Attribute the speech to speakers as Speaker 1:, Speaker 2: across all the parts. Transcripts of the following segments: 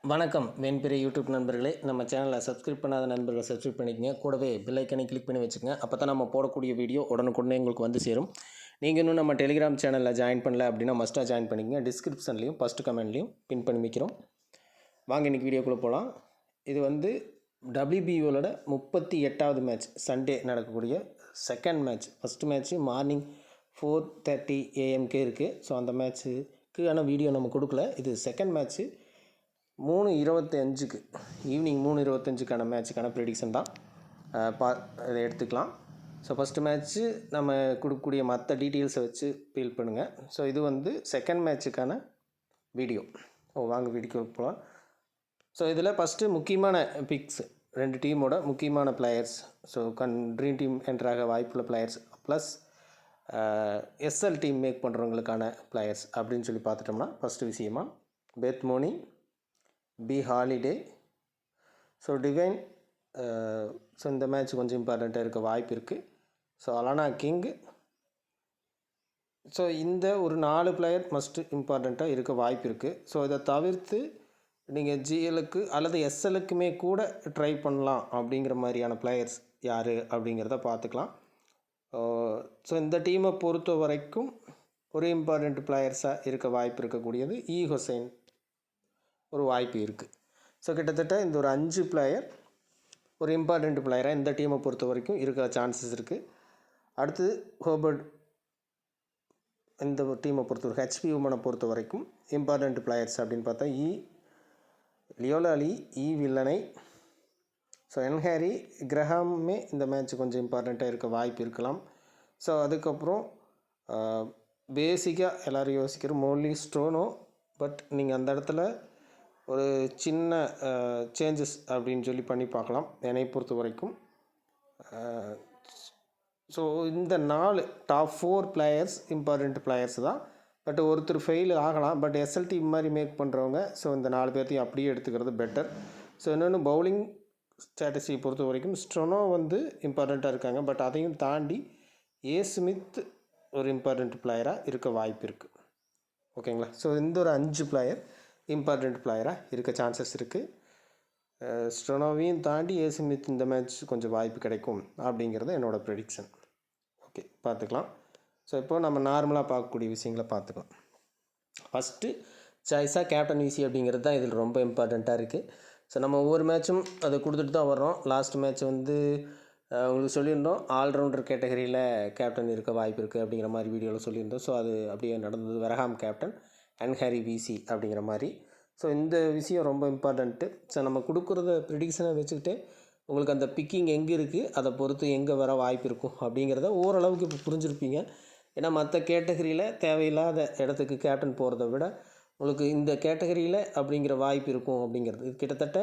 Speaker 1: வணக்கம் வெண்பிறை யூடியூப் நண்பர்களே, நம்ம சேனலை சப்ஸ்கிரைப் பண்ணாத நண்பர்களை சப்ஸ்கிரைப் பண்ணிக்கங்க. கூடவே பெல் ஐக்கனை கிளிக் பண்ணி வச்சுக்கோங்க. அப்போ தான் நம்ம போடக்கூடிய வீடியோ உடனுக்குடனே உங்களுக்கு வந்து சேரும். நீங்கள் இன்னும் நம்ம டெலிகிராம் சேனலில் ஜாயின் பண்ணல அப்படின்னா மஸ்ட்டாக ஜாயின் பண்ணிக்கங்க. டிஸ்கிரிப்ஷன்லையும் ஃபஸ்ட்டு கமெண்ட்லையும் பின் பண்ணி வைக்கிறோம். வாங்க இன்றைக்கி வீடியோக்குள்ளே போகலாம். இது வந்து WBOவோட 38வது மேட்ச், சண்டே நடக்கக்கூடிய second match. First match morning 4:30 AM இருக்குது. ஸோ அந்த மேட்ச்சுக்கான வீடியோ நம்ம கொடுக்கல. இது செகண்ட் மேட்ச்சு 3:25 ஈவினிங் 3:25க்கான மேட்ச்சுக்கான ப்ரெடிக்ஷன் தான். இதை எடுத்துக்கலாம். ஸோ ஃபஸ்ட்டு மேட்ச்சு நம்ம கொடுக்கக்கூடிய மற்ற டீட்டெயில்ஸை வச்சு ஃபீல் பண்ணுங்கள். ஸோ இது வந்து செகண்ட் மேட்ச்சுக்கான வீடியோ. வாங்க வீடியோக்கு போகலாம். ஸோ இதில் ஃபஸ்ட்டு முக்கியமான பிக்ஸ், ரெண்டு டீமோட முக்கியமான பிளேயர்ஸ், ஸோ ட்ரீம் டீம் என்ட்ராக வாய்ப்புள்ள players plus SL team make பண்ணுறவங்களுக்கான பிளேயர்ஸ் அப்படின்னு சொல்லி பார்த்துட்டோம்னா, ஃபஸ்ட்டு விஷயமா Beth Mooney, B Halliday, so Devine, so இந்த மேட்ச் கொஞ்சம் இம்பார்ட்டண்ட்டாக இருக்க வாய்ப்பு இருக்குது. ஸோ அலானா கிங், ஸோ இந்த ஒரு 4 பிளேயர் மஸ்ட்டு இம்பார்ட்டண்ட்டாக இருக்க வாய்ப்பு இருக்குது. ஸோ இதை தவிர்த்து நீங்கள் ஜிஎலுக்கு அல்லது எஸ்எலுக்குமே கூட ட்ரை பண்ணலாம் அப்படிங்கிற மாதிரியான பிளேயர்ஸ் யார் அப்படிங்கிறத பார்த்துக்கலாம். ஸோ இந்த டீமை பொறுத்த வரைக்கும் ஒரு இம்பார்ட்டண்ட் பிளேயர்ஸாக இருக்க வாய்ப்பு இருக்கக்கூடியது ஹுசைன் ஒரு வாய்ப்பு இருக்குது. ஸோ கிட்டத்தட்ட இந்த ஒரு 5 பிளேயர் ஒரு இம்பார்ட்டண்ட் பிளேயராக இந்த டீமை பொறுத்த வரைக்கும் இருக்கிற சான்சஸ் இருக்குது. அடுத்தது ஹோபர்ட், இந்த டீமை பொறுத்த வரைக்கும் ஹெச்பி உமனை பொறுத்த வரைக்கும் இம்பார்ட்டண்ட் பிளேயர்ஸ் அப்படின்னு பார்த்தா லியோலா அலி, வில்லனை, ஸோ ஹேரி கிரஹாமே இந்த மேட்ச் கொஞ்சம் இம்பார்ட்டண்ட்டாக இருக்க வாய்ப்பு இருக்கலாம். ஸோ அதுக்கப்புறம் பேசிக்காக எல்லோரும் யோசிக்கிற மோன்லி ஸ்டோனோ, பட் நீங்கள் அந்த இடத்துல ஒரு சின்ன சேஞ்சஸ் அப்படின்னு சொல்லி பண்ணி பார்க்கலாம் என்னை பொறுத்த வரைக்கும். ஸோ இந்த 4 டாப் 4 பிளேயர்ஸ் இம்பார்ட்டண்ட் பிளேயர்ஸ் தான். பட் ஒருத்தர் ஃபெயில் ஆகலாம். பட் எஸ்எல் டீம் மாதிரி மேக் பண்ணுறவங்க, ஸோ இந்த 4 பேர்த்தையும் அப்படியே எடுத்துக்கிறது பெட்டர். ஸோ இன்னொன்று பவுலிங் ஸ்ட்ராட்டஜியை பொறுத்த வரைக்கும் ஸ்டோனோ வந்து இம்பார்ட்டண்ட்டாக இருக்காங்க. பட் அதையும் தாண்டி ஸ்மித் ஒரு இம்பார்ட்டண்ட் பிளேயராக இருக்க வாய்ப்பு இருக்குது. ஓகேங்களா? ஸோ இந்த ஒரு 5 பிளேயர் இம்பார்ட்டண்ட் பிளேயராக இருக்க சான்சஸ் இருக்குது. ஸ்டோனோவையும் தாண்டி ஸ்மித் இந்த மேட்ச் கொஞ்சம் வாய்ப்பு கிடைக்கும் அப்படிங்கிறது என்னோடய ப்ரெடிக்ஷன். ஓகே, பார்த்துக்கலாம். ஸோ இப்போது நம்ம நார்மலாக பார்க்கக்கூடிய விஷயங்களை பார்த்துக்கலாம். ஃபஸ்ட்டு சாய்ஸாக கேப்டன் விசி அப்படிங்கிறது தான் இதில் ரொம்ப இம்பார்ட்டண்ட்டாக இருக்குது. ஸோ நம்ம ஒவ்வொரு மேட்சும் அதை கொடுத்துட்டு தான் வர்றோம். லாஸ்ட் மேட்ச் வந்து உங்களுக்கு சொல்லியிருந்தோம் ஆல்ரவுண்டர் கேட்டகரியில் கேப்டன் இருக்க வாய்ப்பு இருக்குது அப்படிங்கிற மாதிரி வீடியோவில் சொல்லியிருந்தோம். ஸோ அது அப்படியே நடந்தது. வெரஹாம் கேப்டன் அண்ட் ஹேரி விசி அப்படிங்கிற மாதிரி. ஸோ இந்த விஷயம் ரொம்ப இம்பார்ட்டண்ட்டு. ஸோ நம்ம கொடுக்குறத ப்ரிடிக்ஷனை வச்சுக்கிட்டு உங்களுக்கு அந்த பிக்கிங் எங்கே இருக்குது, அதை பொறுத்து எங்கே வர வாய்ப்பு இருக்கும் அப்படிங்கிறத ஓரளவுக்கு இப்போ புரிஞ்சுருப்பீங்க. ஏன்னா மற்ற கேட்டகரியில் தேவையில்லாத இடத்துக்கு கேப்டன் போகிறத விட உங்களுக்கு இந்த கேட்டகரியில் அப்படிங்கிற வாய்ப்பு இருக்கும் அப்படிங்கிறது. இது கிட்டத்தட்ட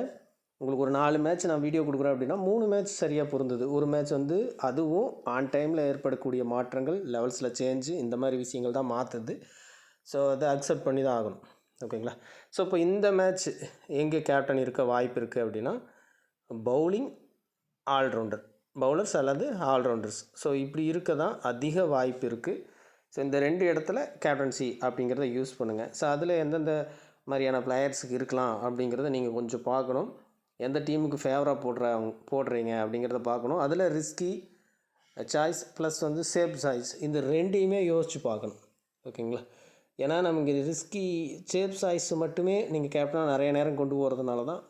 Speaker 1: உங்களுக்கு ஒரு 4 மேட்ச் நான் வீடியோ கொடுக்குறேன் அப்படின்னா 3 மேட்ச் சரியாக பொருந்தது. ஒரு மேட்ச் வந்து அதுவும் ஆன் டைமில் ஏற்படக்கூடிய மாற்றங்கள், லெவல்ஸில் சேஞ்சு, இந்த மாதிரி விஷயங்கள் தான் மாற்றுது. ஸோ அதை அக்செப்ட் பண்ணி தான் ஆகணும். ஓகேங்களா? ஸோ இப்போ இந்த மேட்ச் எங்கே கேப்டன் இருக்க வாய்ப்பு இருக்குது அப்படின்னா பவுலிங், ஆல்ரவுண்டர், பவுலர்ஸ் அல்லது ஆல்ரவுண்டர்ஸ். ஸோ இப்படி இருக்க தான் அதிக வாய்ப்பு இருக்குது. ஸோ இந்த 2 இடத்துல கேப்டன்சி அப்படிங்கிறத யூஸ் பண்ணுங்கள். ஸோ அதில் எந்தெந்த மாதிரியான பிளேயர்ஸுக்கு இருக்கலாம் அப்படிங்கிறத நீங்கள் கொஞ்சம் பார்க்கணும். எந்த டீமுக்கு ஃபேவராக போடுறீங்க அப்படிங்கிறத பார்க்கணும். அதில் ரிஸ்கி சாய்ஸ் ப்ளஸ் வந்து சேஃப் சாய்ஸ், இந்த 2யுமே யோசித்து பார்க்கணும். ஓகேங்களா? ஏன்னா நமக்கு ரிஸ்கி சேஃப் சாய்ஸ் மட்டுமே நீங்கள் கேப்டனாக நிறைய நேரம் கொண்டு போகிறதுனால தான்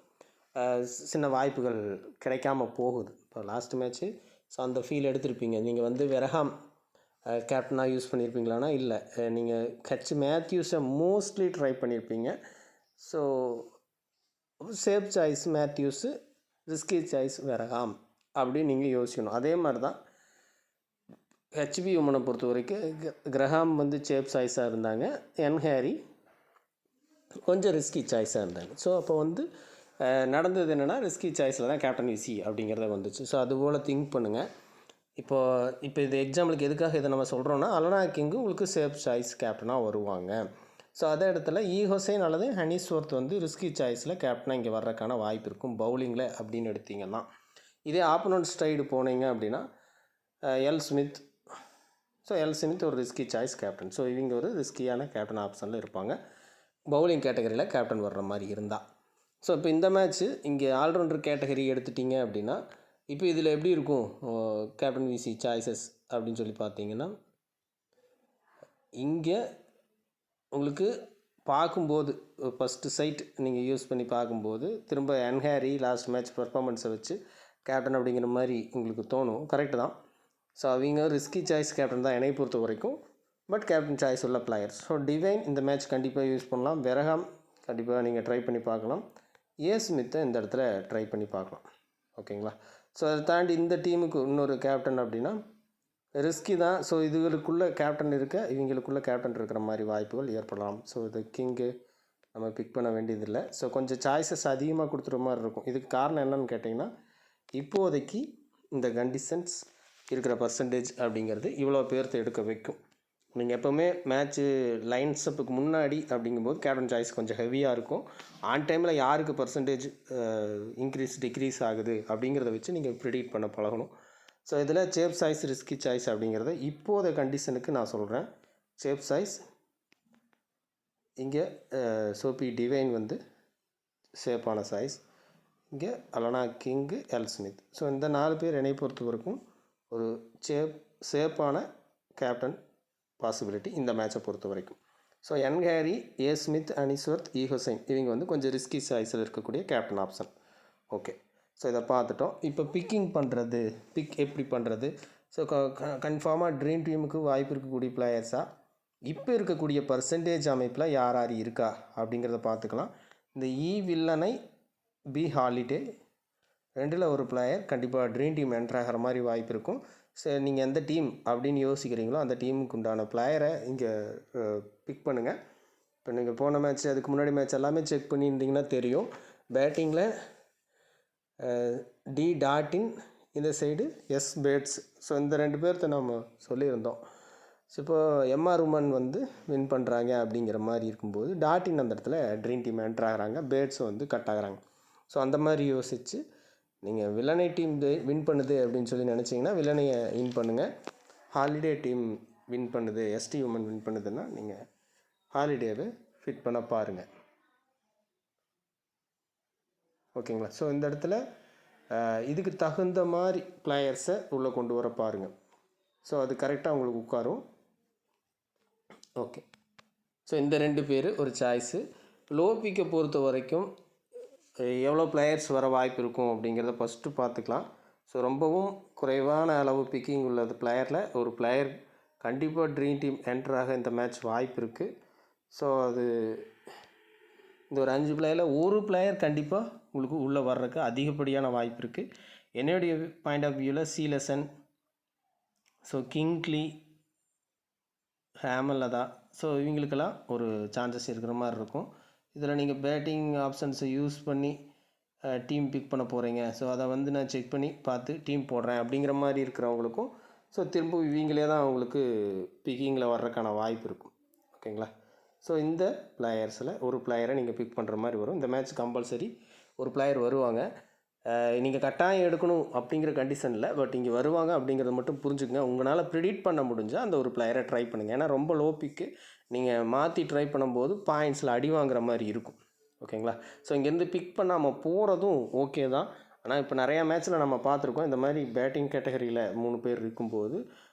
Speaker 1: சின்ன வாய்ப்புகள் கிடைக்காம போகுது. இப்போ லாஸ்ட் மேட்ச்சு ஸோ அந்த ஃபீல் எடுத்திருப்பீங்க. நீங்கள் வந்து வெரஹாம் கேப்டனாக யூஸ் பண்ணியிருப்பீங்களானா இல்லை, நீங்கள் மேத்யூஸை மோஸ்ட்லி ட்ரை பண்ணியிருப்பீங்க. So safe choice Mathews, risky choice Wareham அப்படின்னு நீங்கள் யோசிக்கணும். அதே மாதிரி தான் ஹெச்பி உமனை பொறுத்த வரைக்கும் கிரஹாம் வந்து சேஃப் சாய்ஸாக இருந்தாங்க, ஹேரி கொஞ்சம் ரிஸ்கி சாய்ஸாக இருந்தாங்க. ஸோ அப்போ வந்து நடந்தது என்னென்னா ரிஸ்கி சாய்ஸில் தான் கேப்டன் விசி அப்படிங்கிறத வந்துச்சு. ஸோ அதுபோல் திங்க் பண்ணுங்கள். இப்போ இது எக்ஸாம்பிளுக்கு எதுக்காக இதை நம்ம சொல்கிறோன்னா அலானா கிங்கு உங்களுக்கு சேஃப் சாய்ஸ் கேப்டனாக வருவாங்க. ஸோ அதே இடத்துல ஹுசைன் அல்லது ஹனீஸ்வர்த் வந்து ரிஸ்கி சாய்ஸில் கேப்டனாக இங்கே வர்றதுக்கான வாய்ப்பு இருக்கும் பவுலிங்கில் அப்படின்னு எடுத்திங்கன்னா. இதே ஆப்போனன்ட் சைடு போனீங்க அப்படின்னா ஸ்மித், ஸோ ஸ்மித் ஒரு ரிஸ்கி சாய்ஸ் கேப்டன். ஸோ இவங்க ஒரு ரிஸ்கியான கேப்டன் ஆப்ஷனில் இருப்பாங்க பவுலிங் கேட்டகரியில் கேப்டன் வர்ற மாதிரி இருந்தால். ஸோ இப்போ இந்த மேட்ச்சு இங்கே ஆல்ரவுண்டர் கேட்டகரி எடுத்துட்டிங்க அப்படின்னா இப்போ இதில் எப்படி இருக்கும் கேப்டன் விசி சாய்ஸஸ் அப்படின்னு சொல்லி பார்த்தீங்கன்னா இங்கே உங்களுக்கு பார்க்கும்போது ஃபஸ்ட்டு சைட் நீங்கள் யூஸ் பண்ணி பார்க்கும்போது திரும்ப என்ஹேரி லாஸ்ட் மேட்ச் பர்ஃபார்மன்ஸை வச்சு கேப்டன் அப்படிங்கிற மாதிரி உங்களுக்கு தோணும். கரெக்டு தான். ஸோ அவங்க ரிஸ்கி சாய்ஸ் கேப்டன் தான் என்னை பொறுத்த வரைக்கும். பட் கேப்டன் சாய்ஸ் உள்ள பிளேயர்ஸ். ஸோ டிவைன் இந்த மேட்ச் கண்டிப்பாக யூஸ் பண்ணலாம். பெரஹாம் கண்டிப்பாக நீங்கள் ட்ரை பண்ணி பார்க்கலாம். ஸ்மித்தை இந்த இடத்துல ட்ரை பண்ணி பார்க்கலாம். ஓகேங்களா? ஸோ அதை தாண்டி இந்த டீமுக்கு இன்னொரு கேப்டன் அப்படின்னா ரிஸ்கி தான். ஸோ இதுகளுக்குள்ளே கேப்டன் இருக்க இவங்களுக்குள்ளே கேப்டன் இருக்கிற மாதிரி வாய்ப்புகள் ஏற்படலாம். ஸோ இது கிங்கு நம்ம பிக் பண்ண வேண்டியதில்லை. ஸோ கொஞ்சம் சாய்ஸஸ் அதிகமாக கொடுத்துற மாதிரி இருக்கும். இதுக்கு காரணம் என்னன்னு கேட்டிங்கன்னா இப்போதைக்கு இந்த கண்டிஷன்ஸ் இருக்கிற பர்சன்டேஜ் அப்படிங்கிறது இவ்வளோ பேர்த்து எடுக்க வைக்கும். நீங்கள் எப்போவுமே மேட்ச்சு லைன்ஸ் அப்புக்கு முன்னாடி அப்படிங்கும்போது கேப்டன் சாய்ஸ் கொஞ்சம் ஹெவியாக இருக்கும். ஆன் டைமில் யாருக்கு பர்சன்டேஜ் இன்க்ரீஸ் டிக்ரீஸ் ஆகுது அப்படிங்கிறத வச்சு நீங்கள் ப்ரிடிக்ட் பண்ண பழகணும். ஸோ இதில் சேப் சாய்ஸ் ரிஸ்கி சாய்ஸ் அப்படிங்கிறத இப்போத கண்டிஷனுக்கு நான் சொல்கிறேன். சேப் சாய்ஸ் இங்கே சோபி டிவைன் வந்து சேஃபான சாய்ஸ். இங்கே அலனா கிங்கு ஸ்மித். ஸோ இந்த 4 பேர் என்னை பொறுத்த வரைக்கும் ஒரு சேஃபான கேப்டன் பாசிபிலிட்டி இந்த மேட்சை பொறுத்த வரைக்கும். ஸோ என்ஹேரி, ஸ்மித், அனிஸ்வர்த், ஹுசைன் இவங்க வந்து கொஞ்சம் ரிஸ்கி சாய்ஸில் இருக்கக்கூடிய கேப்டன் ஆப்ஷன். ஓகே. ஸோ இதை பார்த்துட்டோம். இப்போ பிக்கிங் பண்ணுறது எப்படி பண்ணுறது? ஸோ கன்ஃபார்மாக ட்ரீம் டீமுக்கு வாய்ப்பு இருக்கக்கூடிய பிளேயர்ஸாக இப்போ இருக்கக்கூடிய பர்சன்டேஜ் அமைப்பில் யார் யார் இருக்கா அப்படிங்கிறத பார்த்துக்கலாம். இந்த வில்லனை, ஹாலிடே ரெண்டில் ஒரு பிளேயர் கண்டிப்பாக ட்ரீம் டீம் என்ட்ரு ஆகிற மாதிரி வாய்ப்பு இருக்கும். சரி, நீங்கள் எந்த டீம் அப்படின்னு யோசிக்கிறீங்களோ அந்த டீமுக்கு உண்டான பிளேயரை இங்கே பிக் பண்ணுங்கள். இப்போ நீங்கள் போன மேட்ச் அதுக்கு முன்னாடி மேட்ச் எல்லாமே செக் பண்ணியிருந்தீங்கன்னா தெரியும். பேட்டிங்கில் டாட்டின், இந்த சைடு பேட்ஸ். ஸோ இந்த 2 பேர்த்த நம்ம சொல்லியிருந்தோம். ஸோ இப்போ உமன் வந்து வின் பண்ணுறாங்க அப்படிங்கிற மாதிரி இருக்கும்போது டாட்டின் அந்த இடத்துல ட்ரீம் டீம் என்ட்ரு ஆகிறாங்க, பேட்ஸ் வந்து கட் ஆகிறாங்க. ஸோ அந்த மாதிரி யோசித்து நீங்கள் வில்லனை டீம் வின் பண்ணுது அப்படின்னு சொல்லி நினச்சிங்கன்னா வில்லனையை வின் பண்ணுங்கள். ஹாலிடே டீம் வின் பண்ணுது, உமன் வின் பண்ணுதுன்னா நீங்கள் ஹாலிடேவை ஃபிட் பண்ண பாருங்கள். ஓகேங்களா? ஸோ இந்த இடத்துல இதுக்கு தகுந்த மாதிரி பிளேயர்ஸை உள்ளே கொண்டு வர பாருங்கள். ஸோ அது கரெக்டாக உங்களுக்கு உட்காரும். ஓகே. ஸோ இந்த 2 பேர் ஒரு சாய்ஸு. லோ பிக்கை பொறுத்த வரைக்கும் எவ்வளோ பிளேயர்ஸ் வர வாய்ப்பு இருக்கும் அப்படிங்கிறத ஃபஸ்ட்டு பார்த்துக்கலாம். ஸோ ரொம்பவும் குறைவான அளவு பிக்கிங் உள்ளது பிளேயரில் ஒரு பிளேயர் கண்டிப்பாக ட்ரீம் டீம் என்ட்ராக இந்த மேட்ச் வாய்ப்பு இருக்குது. ஸோ அது இந்த ஒரு 5 பிளேயரில் ஒரு பிளேயர் கண்டிப்பாக உங்களுக்கு உள்ளே வர்றதுக்கு அதிகப்படியான வாய்ப்பு இருக்குது. என்னுடைய பாயிண்ட் ஆஃப் வியூவில் சீலசன், ஸோ கிங்க்லி, ஹேமலதா, ஸோ இவங்களுக்கெல்லாம் ஒரு சான்சஸ் இருக்கிற மாதிரி இருக்கும். இதில் நீங்கள் பேட்டிங் ஆப்ஷன்ஸை யூஸ் பண்ணி டீம் பிக் பண்ண போகிறீங்க. ஸோ அதை வந்து நான் செக் பண்ணி பார்த்து டீம் போடுறேன் அப்படிங்கிற மாதிரி இருக்கிறவங்களுக்கும் ஸோ திரும்ப இவங்களே தான் அவங்களுக்கு பிக்கிங்கில் வர்றதுக்கான வாய்ப்பு இருக்கும். ஓகேங்களா? ஸோ இந்த பிளேயர்ஸில் ஒரு பிளேயரை நீங்கள் பிக் பண்ணுற மாதிரி வரும். இந்த மேட்ச் கம்பல்சரி ஒரு பிளேயர் வருவாங்க. நீங்கள் கட்டாயம் எடுக்கணும் அப்படிங்கிற கண்டிஷனில், பட் இங்கே வருவாங்க அப்படிங்கிறத மட்டும் புரிஞ்சுக்கங்க. உங்களால் ப்ரிடிக்ட் பண்ண முடிஞ்சால் அந்த ஒரு பிளேயரை ட்ரை பண்ணுங்கள். ஏன்னா ரொம்ப லோ பிக்கு நீங்கள் மாற்றி ட்ரை பண்ணும்போது பாயிண்ட்ஸில் அடி வாங்குற மாதிரி இருக்கும். ஓகேங்களா? ஸோ இங்கேருந்து பிக் பண்ணாமல் போகிறதும் ஓகே தான். ஆனால் இப்போ நிறையா மேட்ச்சில் நம்ம பார்த்துருக்கோம், இந்த மாதிரி பேட்டிங் கேட்டகரியில் 3 பேர் இருக்கும்போது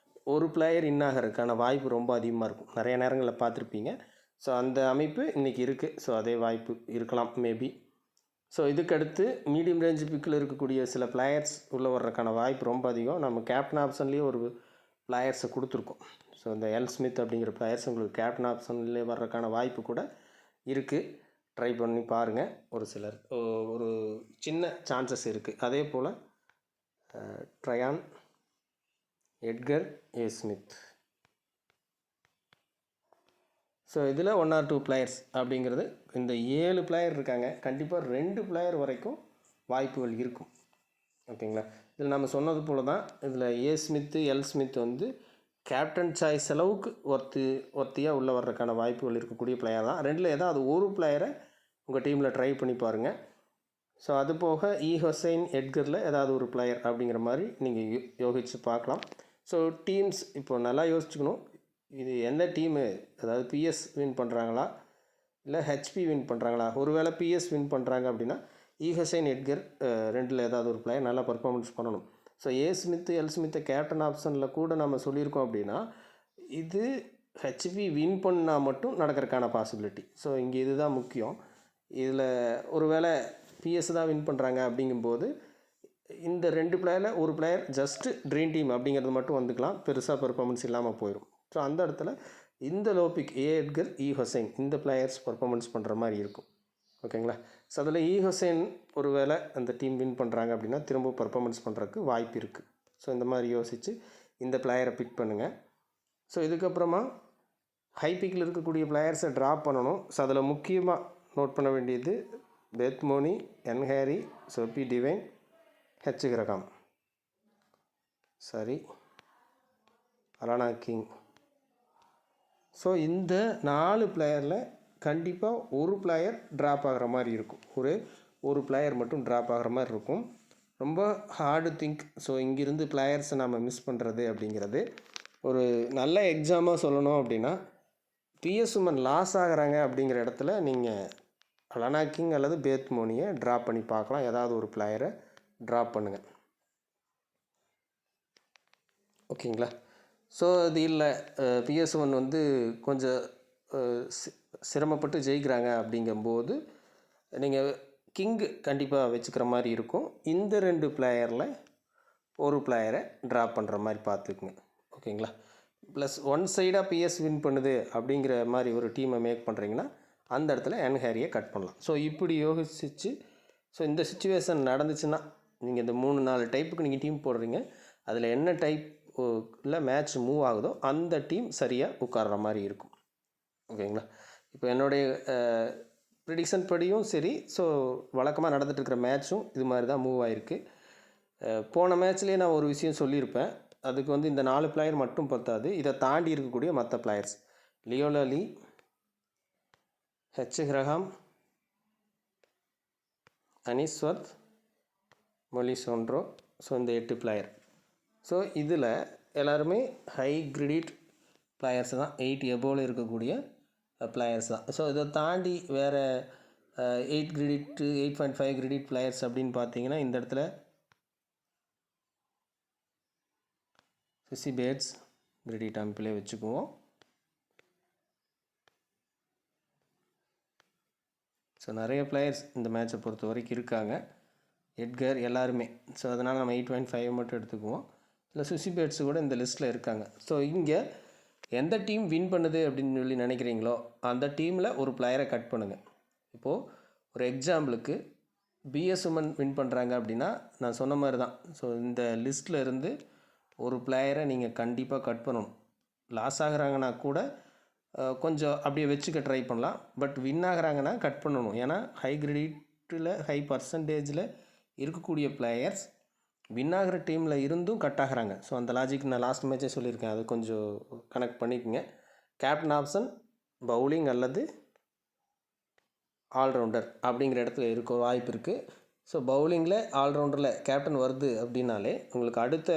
Speaker 1: ஒரு பிளேயர் இன்னாகிறதுக்கான வாய்ப்பு ரொம்ப அதிகமாக இருக்கும். நிறைய நேரங்களில் பார்த்துருப்பீங்க. ஸோ அந்த அமைப்பு இன்றைக்கி இருக்குது. ஸோ அதே வாய்ப்பு இருக்கலாம் மேபி. ஸோ இதுக்கடுத்து மீடியம் ரேஞ்சு பிக்கில் இருக்கக்கூடிய சில பிளேயர்ஸ் உள்ளே வர்றதுக்கான வாய்ப்பு ரொம்ப அதிகம். நம்ம கேப்டன் ஆப்ஷன்லேயே ஒரு பிளேயர்ஸை கொடுத்துருக்கோம். ஸோ இந்த ஸ்மித் அப்படிங்கிற பிளேயர்ஸ் உங்களுக்கு கேப்டன் ஆப்ஷன்லேயே வர்றதுக்கான வாய்ப்பு கூட இருக்குது. ட்ரை பண்ணி பாருங்கள். ஒரு சிலர் ஒரு சின்ன சான்சஸ் இருக்குது. அதே போல் ட்ரையான், எட்கர், ஸ்மித். ஸோ இதில் 1 or 2 பிளேயர்ஸ் அப்படிங்கிறது இந்த 7 பிளேயர் இருக்காங்க. கண்டிப்பாக 2 பிளேயர் வரைக்கும் வாய்ப்புகள் இருக்கும். ஓகேங்களா? இதில் நம்ம சொன்னது போல் தான் இதில் ஸ்மித்து, ஸ்மித் வந்து கேப்டன் சாய்ஸ் அளவுக்கு ஒர்த்தியாக உள்ளே வர்றதுக்கான வாய்ப்புகள் இருக்கக்கூடிய பிளேயர் தான். 2ல் ஏதாவது ஒரு பிளேயரை உங்கள் டீமில் ட்ரை பண்ணி பாருங்கள். ஸோ அது போக ஹுசைன், எட்கரில் ஏதாவது ஒரு பிளேயர் அப்படிங்கிற மாதிரி நீங்கள் யோசித்து பார்க்கலாம். ஸோ டீம்ஸ் இப்போ நல்லா யோசிச்சுக்கணும். இது எந்த டீமு, அதாவது பிஎஸ் வின் பண்ணுறாங்களா, இல்லை ஹெச்பி வின் பண்ணுறாங்களா, ஒருவேளை பிஎஸ் வின் பண்ணுறாங்க அப்படின்னா ஹுசைன், எட்கர் ரெண்டில் ஏதாவது ஒரு பிளேயர் நல்லா பர்ஃபார்மன்ஸ் பண்ணணும். ஸோ ஸ்மித், ஸ்மித்தை கேப்டன் ஆப்ஷனில் கூட நம்ம சொல்லியிருக்கோம் அப்படின்னா இது ஹெச்பி வின் பண்ணால் மட்டும் நடக்கிறதுக்கான பாசிபிலிட்டி. ஸோ இங்கே இதுதான் முக்கியம். இதில் ஒருவேளை பிஎஸ் தான் வின் பண்ணுறாங்க அப்படிங்கும்போது இந்த 2 பிளேயரில் ஒரு பிளேயர் ஜஸ்ட்டு ட்ரீம் டீம் அப்படிங்கிறது மட்டும் வந்துக்கலாம், பெருசாக பெர்ஃபார்மன்ஸ் இல்லாமல் போயிடும். ஸோ அந்த இடத்துல இந்த லோபிக் எட்கர், ஹுசைன் இந்த பிளேயர்ஸ் பர்ஃபார்மன்ஸ் பண்ணுற மாதிரி இருக்கும். ஓகேங்களா. ஸோ அதில் ஹுசைன் ஒருவேளை அந்த டீம் வின் பண்ணுறாங்க அப்படின்னா திரும்ப பர்ஃபார்மன்ஸ் பண்ணுறதுக்கு வாய்ப்பு இருக்குது. ஸோ இந்த மாதிரி யோசித்து இந்த பிளேயரை பிக் பண்ணுங்கள். ஸோ இதுக்கப்புறமா ஹை பிக்கில் இருக்கக்கூடிய பிளேயர்ஸை ட்ராப் பண்ணணும். ஸோ அதில் முக்கியமாக நோட் பண்ண வேண்டியது பெத் மோனி, ஹேரி, சொப்பி டிவைன், கிரகாம், சரி, அலானா கிங். ஸோ இந்த 4 பிளேயரில் கண்டிப்பாக ஒரு பிளேயர் ட்ராப் ஆகிற மாதிரி இருக்கும். ஒரு பிளேயர் மட்டும் ட்ராப் ஆகிற மாதிரி இருக்கும். ரொம்ப ஹார்டு திங்க். ஸோ இங்கிருந்து பிளேயர்ஸை நம்ம மிஸ் பண்ணுறது அப்படிங்கிறது ஒரு நல்ல எக்ஸாமாக சொல்லணும் அப்படின்னா பிஎஸ் உமன் லாஸ் ஆகிறாங்க அப்படிங்கிற இடத்துல நீங்கள் அலானா கிங் அல்லது பெத் மோனியை ட்ராப் பண்ணி பார்க்கலாம். ஏதாவது ஒரு பிளேயரை ட்ராப் பண்ணுங்கள். ஓகேங்களா. ஸோ இது இல்லை பிஎஸ் ஒன் வந்து கொஞ்சம் சிரமப்பட்டு ஜெயிக்கிறாங்க அப்படிங்கும்போது நீங்கள் கிங்கு கண்டிப்பாக வச்சுக்கிற மாதிரி இருக்கும். இந்த 2 பிளேயரில் ஒரு பிளேயரை ட்ராப் பண்ணுற மாதிரி பார்த்துக்குங்க. ஓகேங்களா. ப்ளஸ் ஒன் சைடாக பிஎஸ் வின் பண்ணுது அப்படிங்கிற மாதிரி ஒரு டீமை மேக் பண்ணுறீங்கன்னா அந்த இடத்துல ஹேரியை கட் பண்ணலாம். ஸோ இப்படி யோசிச்சு ஸோ இந்த சுச்சுவேஷன் நடந்துச்சுன்னா நீங்கள் இந்த 3-4 டைப்புக்கு நீங்கள் டீம் போடுறீங்க, அதில் என்ன டைப் இல்லை மேட்ச் மூவ் ஆகுதோ அந்த டீம் சரியாக உட்கார்ற மாதிரி இருக்கும். ஓகேங்களா. இப்போ என்னுடைய ப்ரிடிக்ஷன் படியும் சரி, ஸோ வழக்கமாக நடந்துகிட்ருக்கிற மேட்ச்சும் இது மாதிரி தான் மூவ் ஆகிருக்கு. போன மேட்ச்லேயே நான் ஒரு விஷயம் சொல்லியிருப்பேன். அதுக்கு வந்து இந்த 4 பிளேயர் மட்டும் பத்தாது, இதை தாண்டி இருக்கக்கூடிய மற்ற பிளேயர்ஸ் லியோலி, கிரகாம், அனிஸ்வர்த், மொலிசோன்ட்ரோ. ஸோ இந்த 8 பிளேயர். ஸோ இதில் எல்லாருமே ஹை கிரெடிட் பிளேயர்ஸ் தான், 8 எபோவில் இருக்கக்கூடிய பிளேயர்ஸ் தான். ஸோ இதை தாண்டி வேறு 8 கிரெடிட் 8.5 கிரெடிட் பிளேயர்ஸ் அப்படின்னு பார்த்தீங்கன்னா இந்த இடத்துல சிசி பேட்ஸ் கிரெடிட் அமைப்பிலே வச்சுக்குவோம். ஸோ நிறைய பிளேயர்ஸ் இந்த மேட்சை பொறுத்த வரைக்கும் இருக்காங்க, எட்கர் எல்லாருமே. ஸோ அதனால் நம்ம 8.5 மட்டும் எடுத்துக்குவோம். இல்லை சுசி பேட்ஸு கூட இந்த லிஸ்ட்டில் இருக்காங்க. ஸோ இங்கே எந்த டீம் வின் பண்ணுது அப்படின்னு சொல்லி நினைக்கிறீங்களோ அந்த டீமில் ஒரு பிளேயரை கட் பண்ணுங்கள். இப்போது ஒரு எக்ஸாம்பிளுக்கு பிஎஸ் உமன் வின் பண்ணுறாங்க அப்படின்னா நான் சொன்ன மாதிரி தான். ஸோ இந்த லிஸ்ட்டில் இருந்து ஒரு பிளேயரை நீங்கள் கண்டிப்பாக கட் பண்ணணும். லாஸ் ஆகிறாங்கன்னா கூட கொஞ்சம் அப்படியே வச்சுக்க ட்ரை பண்ணலாம். பட் வின் ஆகிறாங்கன்னா கட் பண்ணணும். ஏன்னா ஹை கிரெடிட்டில் ஹை பர்சன்டேஜில் இருக்கக்கூடிய பிளேயர்ஸ் வின் ஆகிற டீமில் இருந்தும் கட் ஆகிறாங்க. ஸோ அந்த லாஜிக் நான் லாஸ்ட் மேட்சே சொல்லியிருக்கேன், அது கொஞ்சம் கனெக்ட் பண்ணிக்கோங்க. கேப்டன் ஆப்ஷன் பவுலிங் அல்லது ஆல்ரவுண்டர் அப்படிங்கிற இடத்துல இருக்க வாய்ப்பு இருக்குது. ஸோ பவுலிங்கில் ஆல்ரவுண்டரில் கேப்டன் வருது அப்படின்னாலே உங்களுக்கு அடுத்த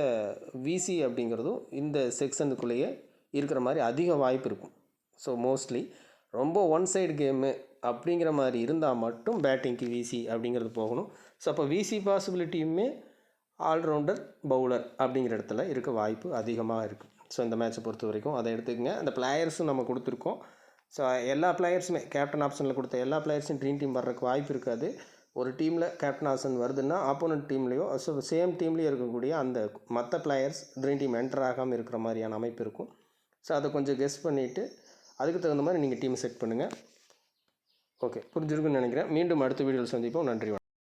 Speaker 1: விசி அப்படிங்கிறதும் இந்த செக்ஷனுக்குள்ளேயே இருக்கிற மாதிரி அதிக வாய்ப்பு இருக்கும். ஸோ மோஸ்ட்லி ரொம்ப ஒன் சைடு கேமு அப்படிங்கிற மாதிரி இருந்தால் மட்டும் பேட்டிங்க்கு விசி அப்படிங்கிறது போகணும். ஸோ அப்போ விசி பாசிபிலிட்டியுமே ஆல்ரவுண்டர் பவுலர் அப்படிங்கிற இடத்துல இருக்க வாய்ப்பு அதிகமாக இருக்குது. ஸோ இந்த மேட்சை பொறுத்த வரைக்கும் அதை எடுத்துக்கங்க. அந்த பிளேயர்ஸும் நம்ம கொடுத்துருக்கோம். ஸோ எல்லா பிளேயர்ஸுமே கேப்டன் ஆப்ஷனில் கொடுத்த எல்லா பிளேயர்ஸும் ட்ரீம் டீம் வர்றதுக்கு வாய்ப்பு இருக்காது. ஒரு டீமில் கேப்டன் ஆப்ஷன் வருதுன்னா ஆப்போனன்ட் டீம்லேயோ ஸோ சேம் டீம்லேயே இருக்கக்கூடிய அந்த மற்ற பிளேயர்ஸ் ட்ரீம் டீம் என்டர் ஆகாமல் இருக்கிற மாதிரியான அமைப்பு இருக்கும். ஸோ அதை கொஞ்சம் கெஸ் பண்ணிவிட்டு அதுக்கு தகுந்த மாதிரி நீங்கள் டீம் செட் பண்ணுங்கள். ஓகே, புரிஞ்சிருக்குன்னு நினைக்கிறேன். மீண்டும் அடுத்த வீடியோவில் சந்திப்போம். நன்றி.